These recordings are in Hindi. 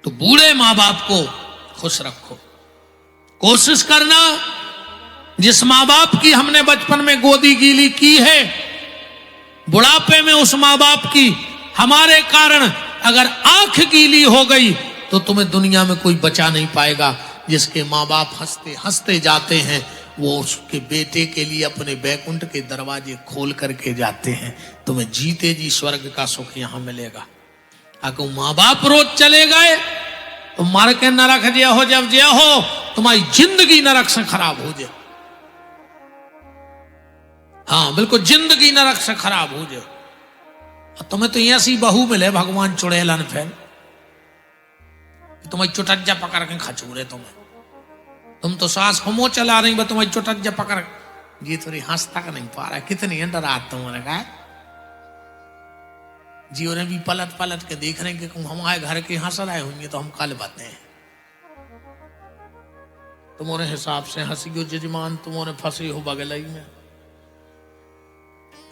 तो बूढ़े माँ बाप को खुश रखो। कोशिश करना, जिस माँ बाप की हमने बचपन में गोदी गीली की है, बुढ़ापे में उस माँ बाप की हमारे कारण अगर आंख गीली हो गई तो तुम्हें दुनिया में कोई बचा नहीं पाएगा। जिसके माँ बाप हंसते हंसते जाते हैं, वो उसके बेटे के लिए अपने बैकुंठ के दरवाजे खोल करके जाते हैं। तुम्हें जीते जी स्वर्ग का सुख यहां मिलेगा। अगर माँ बाप रोज चले गए तो मर के नरक जे हो, जब जे हो तुम्हारी जिंदगी नरक से खराब हो जाए। हाँ बिल्कुल, जिंदगी नरक से खराब हो जाए। और तुम्हें तो ऐसी बहू मिले भगवान चुड़ैलन फैन, तुम्हारी चुटज्जा पकड़ के खचूरे। तुम तो सास हमो चला रही, तुम्हारी चुटज्जा पकड़ जी थोड़ी हंसता का नहीं पा रहा। कितनी डरात तुमने कहा जी, उन्हें भी पलट पलट के देख रहे हैं कि हमारे घर के हंस रहे होंगे तो हम कल बातें हैं। तुम्हारे हिसाब से हंसी जजमान, तुम्हारे फंसे हो बगलई में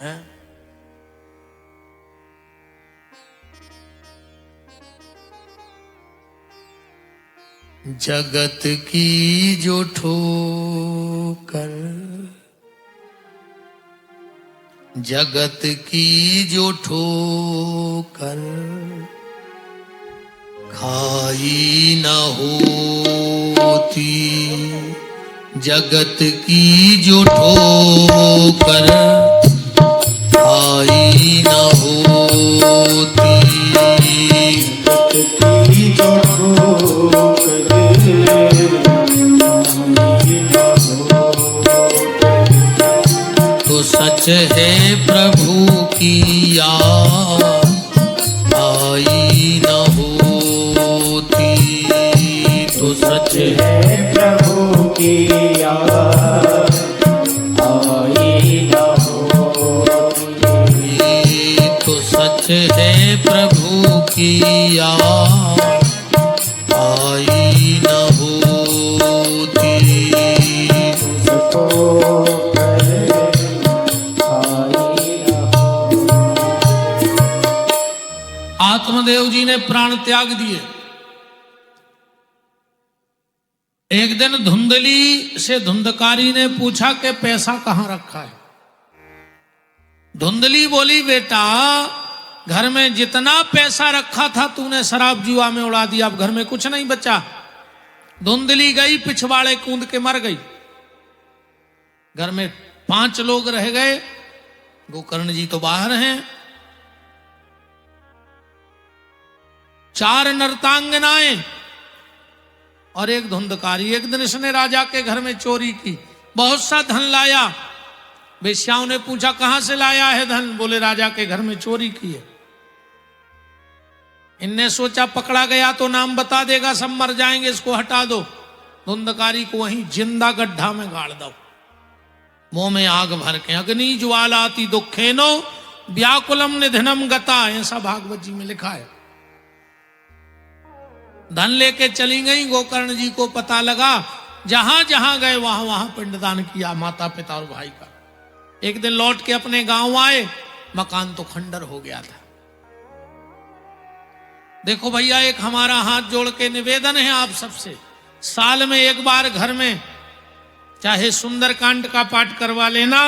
है। जगत की जो ठोकर, जगत की जो ठोकर खाई न होती, जगत की जो ठोकर खाई न होती, जगत की जो ठोकर तो सच है प्रभु की याद आई न होती, तो सच है प्रभु की याद आई न होती, तो सच है प्रभु की याद आई न होती। आत्मदेव जी ने प्राण त्याग दिए। एक दिन धुंधली से धुंधकारी ने पूछा कि पैसा कहां रखा है। धुंधली बोली, बेटा घर में जितना पैसा रखा था तूने शराब जुआ में उड़ा दिया, अब घर में कुछ नहीं बचा। धुंधली गई, पिछवाड़े कूद के मर गई। घर में 5 लोग रह गए, गोकर्ण जी तो बाहर हैं, 4 नर्तांगनाएं और एक धुंधकारी। एक दिन इसने राजा के घर में चोरी की, बहुत सा धन लाया। वेश्याओं ने पूछा कहां से लाया है धन, बोले राजा के घर में चोरी की है। इनने सोचा पकड़ा गया तो नाम बता देगा, सब मर जाएंगे, इसको हटा दो। धुंधकारी को वहीं जिंदा गड्ढा में गाड़ दो, मुंह में आग भर के। अग्नि ज्वालाति दुखेनो व्याकुलम निधनम गता, ऐसा भागवत जी में लिखा है। धन लेके चली गई। गोकर्ण जी को पता लगा, जहां जहां गए वहां वहां पिंडदान किया, माता पिता और भाई का। एक दिन लौट के अपने गांव आए, मकान तो खंडर हो गया था। देखो भैया, एक हमारा हाथ जोड़ के निवेदन है आप सबसे, साल में एक बार घर में चाहे सुंदरकांड का पाठ करवा लेना,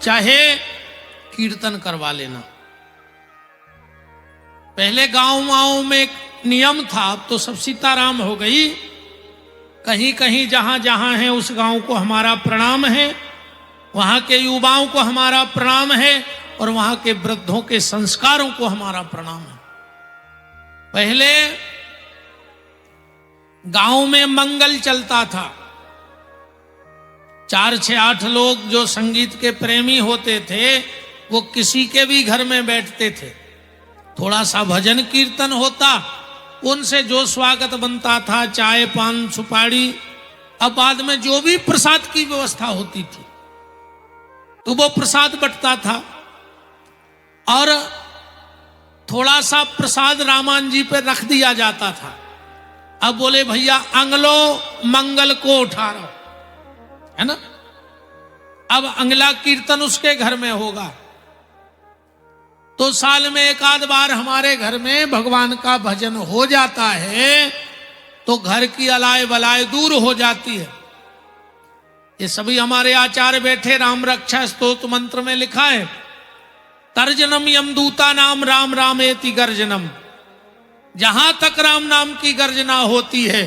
चाहे कीर्तन करवा लेना। पहले गांव में एक नियम था, अब तो सब सीताराम हो गई। कहीं कहीं जहां जहां है उस गांव को हमारा प्रणाम है, वहां के युवाओं को हमारा प्रणाम है, और वहां के वृद्धों के संस्कारों को हमारा प्रणाम है। पहले गांव में मंगल चलता था, 4 6 8 लोग जो संगीत के प्रेमी होते थे वो किसी के भी घर में बैठते थे, थोड़ा सा भजन कीर्तन होता, उनसे जो स्वागत बनता था, चाय पान सुपारी, अब बाद में जो भी प्रसाद की व्यवस्था होती थी तो वो प्रसाद बंटता था। और थोड़ा सा प्रसाद रामान जी पे रख दिया जाता था। अब बोले भैया अंगलो मंगल को उठा रहो, है ना। अब अंगला कीर्तन उसके घर में होगा। तो साल में एक आध बार हमारे घर में भगवान का भजन हो जाता है तो घर की अलाय बलाय दूर हो जाती है। ये सभी हमारे आचार्य बैठे राम रक्षा स्तोत्र मंत्र में लिखा है, तर्जनम यमदूता नाम राम रामेति गर्जनम। जहां तक राम नाम की गर्जना होती है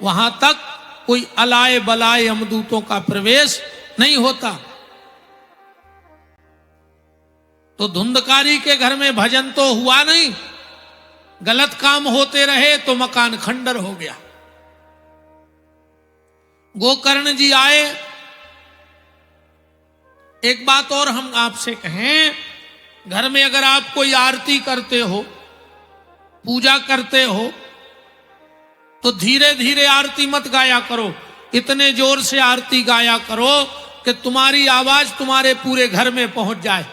वहां तक कोई अलाय बलाय यमदूतों का प्रवेश नहीं होता। तो धुंधकारी के घर में भजन तो हुआ नहीं, गलत काम होते रहे तो मकान खंडर हो गया। गोकर्ण जी आए। एक बात और हम आपसे कहें, घर में अगर आप कोई आरती करते हो, पूजा करते हो, तो धीरे धीरे आरती मत गाया करो, इतने जोर से आरती गाया करो कि तुम्हारी आवाज तुम्हारे पूरे घर में पहुंच जाए।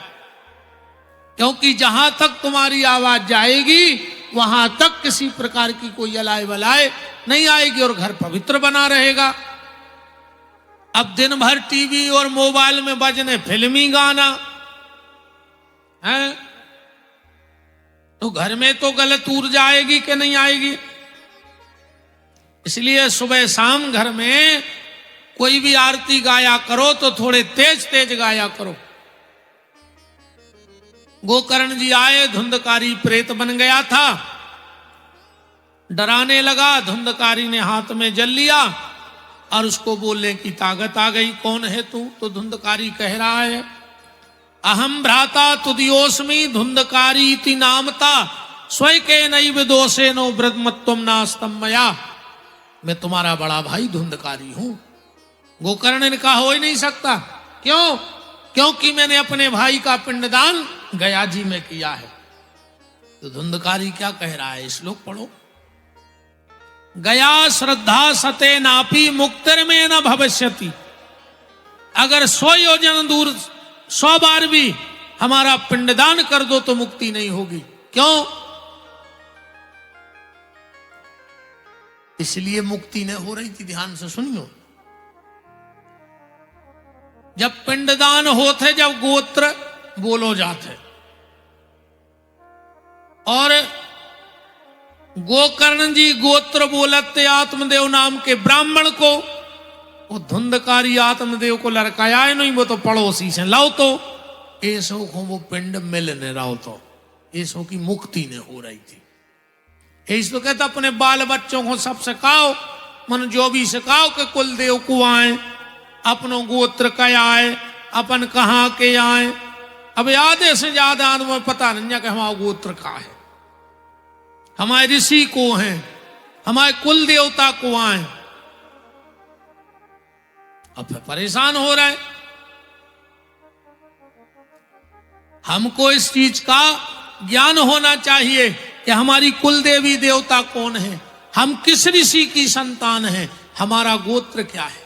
क्योंकि जहां तक तुम्हारी आवाज जाएगी वहां तक किसी प्रकार की कोई अलाय बलाय नहीं आएगी और घर पवित्र बना रहेगा। अब दिन भर टीवी और मोबाइल में बजने फिल्मी गाना है, तो घर में तो गलत ऊर्जा आएगी कि नहीं आएगी। इसलिए सुबह शाम घर में कोई भी आरती गाया करो तो थोड़े तेज तेज गाया करो। गोकर्ण जी आए, धुंधकारी प्रेत बन गया था, डराने लगा। धुंधकारी ने हाथ में जल लिया और उसको बोलने की ताकत आ गई, कौन है तू? तो धुंधकारी कह रहा है, अहम भ्राता तुदियोस्मि धुंधकारी इति नामता स्वय के नैव दोषे नो ब्रह्मत्वम नास्तम मया। मैं तुम्हारा बड़ा भाई धुंधकारी हूं। गोकर्ण ने कहा, हो ही नहीं सकता। क्यों? क्योंकि मैंने अपने भाई का पिंडदान गया जी में किया है। तो धुंधकारी क्या कह रहा है, श्लोक पढ़ो। गया श्रद्धा सते नापी मुक्तिर में न भविष्यति। अगर 100 योजन दूर 100 बार भी हमारा पिंडदान कर दो तो मुक्ति नहीं होगी। क्यों? इसलिए मुक्ति नहीं हो रही थी। ध्यान से सुनियो, जब पिंडदान होते, जब गोत्र बोलो जाते, और गोकर्ण जी गोत्र बोलते आत्मदेव नाम के ब्राह्मण को, वो धुंधकारी आत्मदेव को लड़काया है नहीं, वो तो पड़ोसी से लाओ तो ऐसो को वो पिंड मिलने रहो तो ऐसो की मुक्ति ने हो रही थी। ऐसे तो कहता अपने बाल बच्चों को सब सिखाओ, मन जो भी सिखाओ कि कुल देव को आए, अपनो गोत्र क्या आए, अपन कहाँ के आए। अब आधे से ज्यादा आदमी पता नहीं कि हमारा गोत्र का है, हमारे ऋषि को हैं, हमारे कुल देवता को आए। अब फिर परेशान हो रहा है। हमको इस चीज का ज्ञान होना चाहिए कि हमारी कुल देवी देवता कौन है, हम किस ऋषि की संतान हैं, हमारा गोत्र क्या है।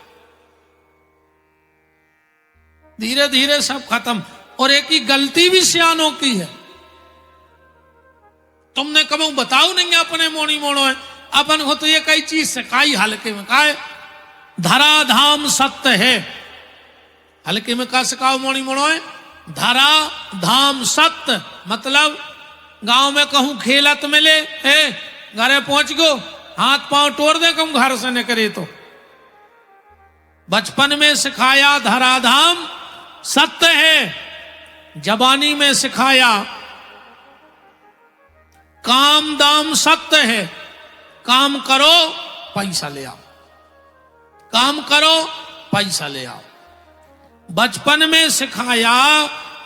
धीरे धीरे सब खत्म। और एक ही गलती भी सियानों की है, तुमने कभी बताओ नहीं अपने मोनी मोड़ो है। अपन को तो ये कई चीज सिखाई हल्के में, कहा धरा धाम सत्य है। हल्के में कहा सिखाओ मोनी मोड़ो है, धरा धाम सत्य मतलब गांव में कहूं खेलत मिले, घरे पहुंच गो हाथ पांव तोड़ दे कम घर से निकले। तो बचपन में सिखाया धराधाम सत्य है, जवानी में सिखाया काम दाम सत्य है। काम करो पैसा ले आओ, काम करो पैसा ले आओ। बचपन में सिखाया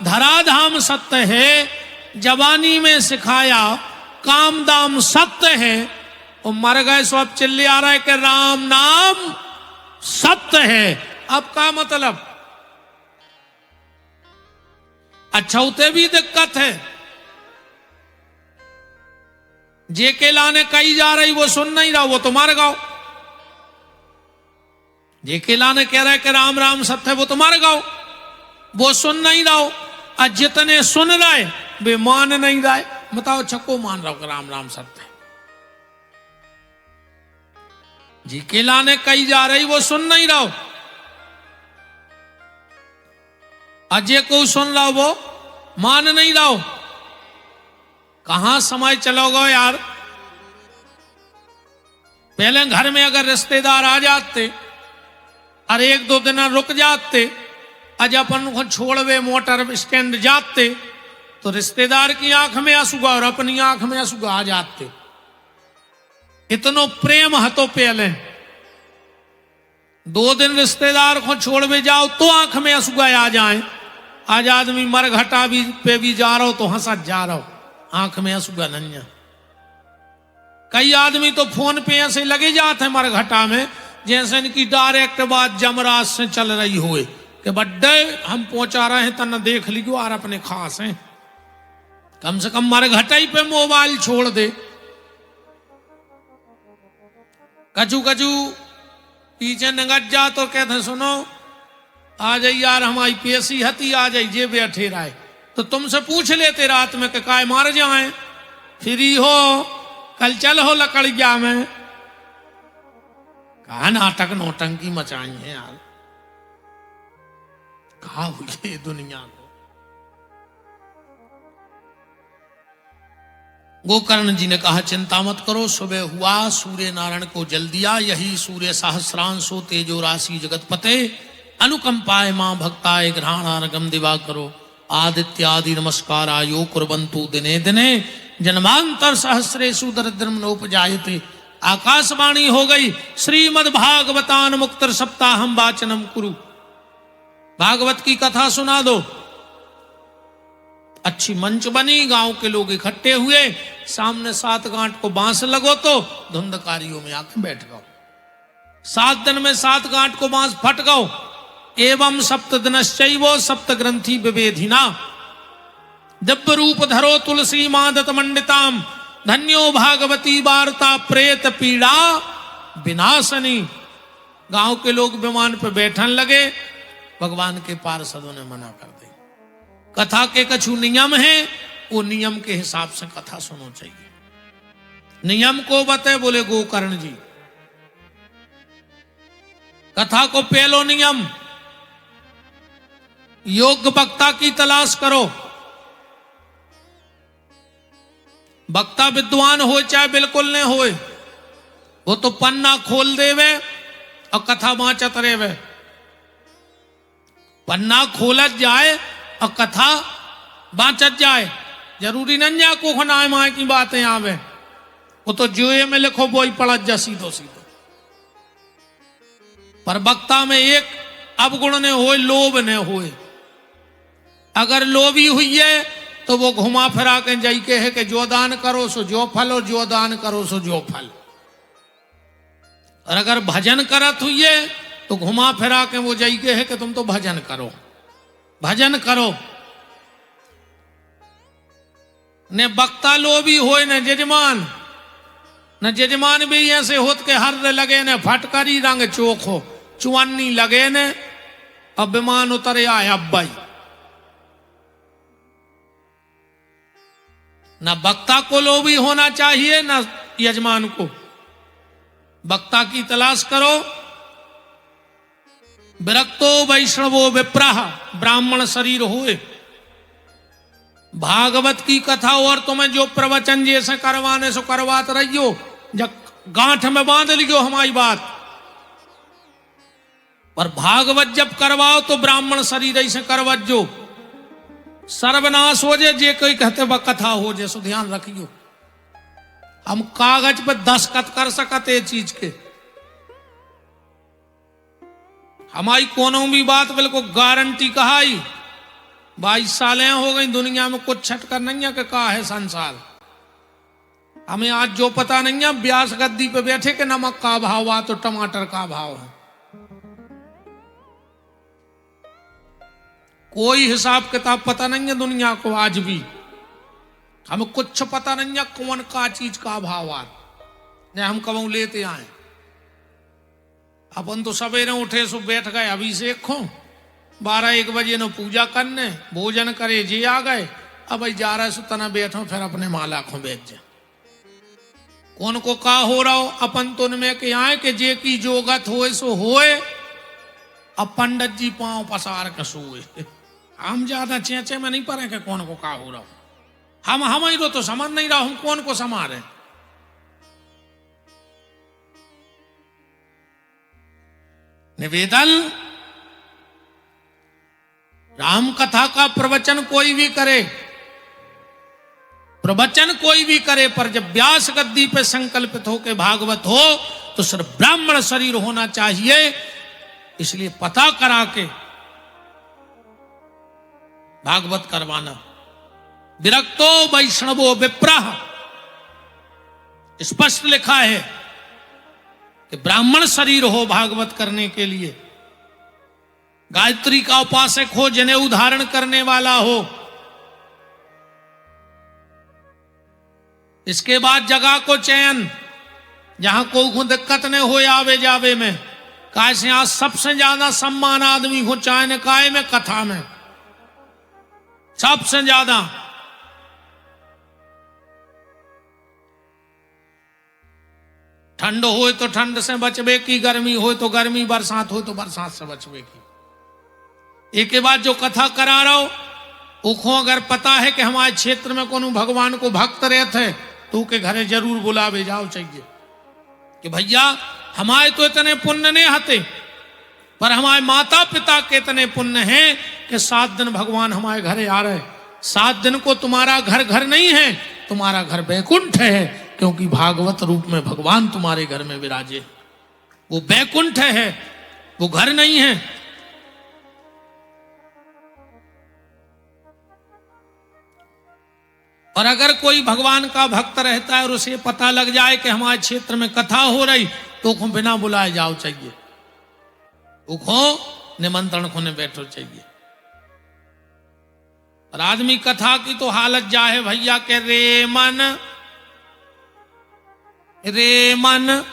धराधाम सत्य है, जवानी में सिखाया काम दाम सत्य है। और मर गए सो अब चिल्ले आ रहा है कि राम नाम सत्य है। अब का मतलब? अच्छा उते भी दिक्कत है। जे के लाने कही जा रही वो सुन नहीं रहा, वो तो मार गाओ। जे के लाने कह रहा है कि राम राम सत्य है, वो तो मार गाओ, वो सुन नहीं रहा। और जितने सुन रहे वे मान नहीं रहे। बताओ छको मान रहा हो कि राम राम सत्य है। जी के लाने कही जा रही वो सुन नहीं रहा, अजय को सुन रहा वो मान नहीं रहा। कहां समय चलोगे यार। पहले घर में अगर रिश्तेदार आ जाते और एक दो दिन रुक जाते, आज अपन को छोड़वे मोटर स्टैंड जाते, तो रिश्तेदार की आंख में आंसुगा और अपनी आंख में आंसुगा आ जाते। इतनो प्रेम हतो पहले। 2 दिन रिश्तेदार को छोड़वे जाओ तो आंख में आंसुगा आ जाए। आज आदमी मरघटा भी पे भी जा रहा हो तो हंसा जा रहा हो, आंख में आंसुगा नन्या। कई आदमी तो फोन पे ऐसे लगे जाते हैं मरघटा में जैसे इनकी डायरेक्ट बात जमराज से चल रही होए कि बड्डे हम पहुंचा रहे हैं तना देख लियो और अपने खास हैं। कम से कम मरघटा ही पे मोबाइल छोड़ दे। कचू कचू पीछे नगट जा तो कहते सुनो आ जाइए यार हमारी पेशी हती, आ जाइए जे बैठे रहे। तो तुमसे पूछ लेते रात में कि काय मार जाए, फ्री हो कल चल हो लकड़िया में। कहा नाटक नौटंकी मचाई है यार, कहा हुई दुनिया को। गोकर्ण जी ने कहा चिंता मत करो, सुबह हुआ सूर्य नारायण को जल दिया, यही सूर्य सहस्रांशो तेजो राशि जगत पते, अनुकंपाय मां भक्ताय ग्रहणारगम दिवा करो, आदित्यादि नमस्कार आयो कुर्वन्तु दिने दिने, जन्मांतर सहस्रेषु दरिद्रम नोपजायते। आकाशवाणी हो गई, श्रीमद् भागवतान मुक्तर सप्ताहम वाचनम कुरु। भागवत की कथा सुना दो। अच्छी मंच बनी, गांव के लोग इकट्ठे हुए, सामने 7 गांठ को बांस लगो तो धुंधकारियों में आके बैठ गओ। 7 दिन में 7 गांठ को बांस फट गओ। एवं सप्त दिनश्चैवो सप्त ग्रंथि विवेधिना, दिव्य रूप धरो तुलसी मादत मंडिताम, धन्यो भागवती वार्ता प्रेत पीड़ा विनाशनी। गांव के लोग विमान पे बैठन लगे, भगवान के पार्षदों ने मना कर दी। कथा के कछु नियम हैं, वो नियम के हिसाब से कथा सुनो चाहिए। नियम को बते बोले गोकर्ण जी। कथा को पहलो नियम, योग्य वक्ता की तलाश करो। वक्ता विद्वान हो चाहे बिल्कुल न होए, वो तो पन्ना खोल देवे और कथा बाँचत रेवे। पन्ना खोलत जाए और कथा बाँचत जाए, जरूरी नहीं जा को खनाए माए की बातें आवे। वो तो जुए में लिखो वो ही पढ़त जा सीधो सीधो। पर वक्ता में एक अवगुण ने होए, लोभ ने होए। अगर लोभी हुई है तो वो घुमा फिरा के जाई के है कि जो दान करो सो जो फल, और जो दान करो सो जो फल। और अगर भजन करत हुई है तो घुमा फिरा के वो जाई के है कि तुम तो भजन करो, भजन करो। ने वक्ता लोभी होए न जजमान, न जजमान भी ऐसे होत के हर लगे ने फटकरी रंग चोखो, चुअन्नी लगे ने अब विमान उतरे आए अब्बाई। न वक्ता को लोभी होना चाहिए न यजमान को। वक्ता की तलाश करो। विरक्तो वैष्णवो विप्रह, ब्राह्मण शरीर होए। भागवत की कथा और तुम्हें जो प्रवचन जैसे करवाने सो करवात रहियो, जब गांठ में बांध लियो हमारी बात। पर भागवत जब करवाओ तो ब्राह्मण शरीर ऐसे करवत जो सर्वनाश हो जाए। जे कोई कहते वह कथा हो जाए, सो ध्यान रखियो। हम कागज पे दस्तखत कर सकते चीज के, हमारी कोनो भी बात बिल्कुल गारंटी कहाई। 22 सालें हो गई दुनिया में, कुछ छटकर नहीं है कि कहा है संसार। हमें आज जो पता नहीं है, ब्यास गद्दी पे बैठे के नमक का भाव हुआ तो टमाटर का भाव है। कोई हिसाब किताब पता नहीं है दुनिया को आज भी। हमें कुछ पता नहीं है कौन का चीज का भाव आ, ने हम कब लेते आए। अपन तो सवेरे उठे सो बैठ गए अभिषेक हो, 12-1 बजे न पूजा करने, भोजन करे जी आ गए। अब जा रहा है सो तना बैठो, फिर अपने माला को बैठ जाए। कौन को का हो रहा हो अपन तो में के आए कि जे की जोगत होए सो होए। अब पंडित जी पांव पसार के सोए। हम ज्यादा चेचे में नहीं पड़े कि कौन को का हो रहा हो। हम ही तो समझ नहीं रहा, हम कौन को समा रहे। निवेदन, राम कथा का प्रवचन कोई भी करे, प्रवचन कोई भी करे, पर जब व्यास गद्दी पे संकल्पित हो के भागवत हो तो सिर्फ ब्राह्मण शरीर होना चाहिए। इसलिए पता करा के भागवत करवाना। विरक्तो वैष्णवो विप्रः, स्पष्ट लिखा है कि ब्राह्मण शरीर हो भागवत करने के लिए, गायत्री का उपासक हो, जिन्हें उदाहरण करने वाला हो। इसके बाद जगह को चयन, जहां कोई दिक्कत न हो आवे जावे में। कैसे यहां सबसे ज्यादा सम्मान आदमी हो, चाहे निकाय में कथा में, सबसे ज्यादा। ठंड हो तो ठंड से बचबे की, गर्मी हो तो गर्मी, बरसात हो तो बरसात से बचबे की। एक के बाद जो कथा करा रहा हो, उखो अगर पता है कि हमारे क्षेत्र में कोनो भगवान को भक्त रहते तो के घरे जरूर बुलावे जाओ चाहिए कि भैया हमारे तो इतने पुण्य नहीं हते, पर हमारे माता पिता के इतने पुण्य हैं कि 7 दिन भगवान हमारे घरे आ रहे। 7 दिन को तुम्हारा घर घर नहीं है, तुम्हारा घर बैकुंठ है, क्योंकि भागवत रूप में भगवान तुम्हारे घर में विराजे। वो बैकुंठ है, वो घर नहीं है। और अगर कोई भगवान का भक्त रहता है और उसे पता लग जाए कि हमारे क्षेत्र में कथा हो रही, तो उसको बिना बुलाए जाओ चाहिए, उसको निमंत्रण खोने बैठो चाहिए। और आदमी कथा की तो हालत जाए भैया के रे मन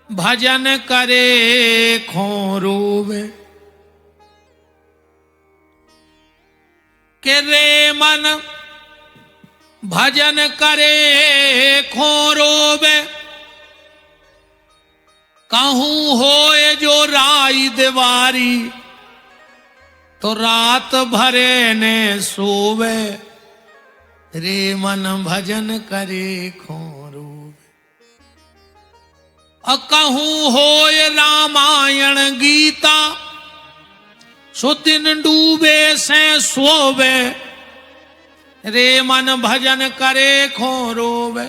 भजन करे खोरोवे, के रे मन भजन करे खोरोवे, कहूं होए जो राई दीवारी, तो रात भरे ने सोवे, रे मन भजन करे खोरोवे। कहूं होए रामायण गीता, सो दिन डूबे से सोवे, रे मन भजन करे खोरोवे।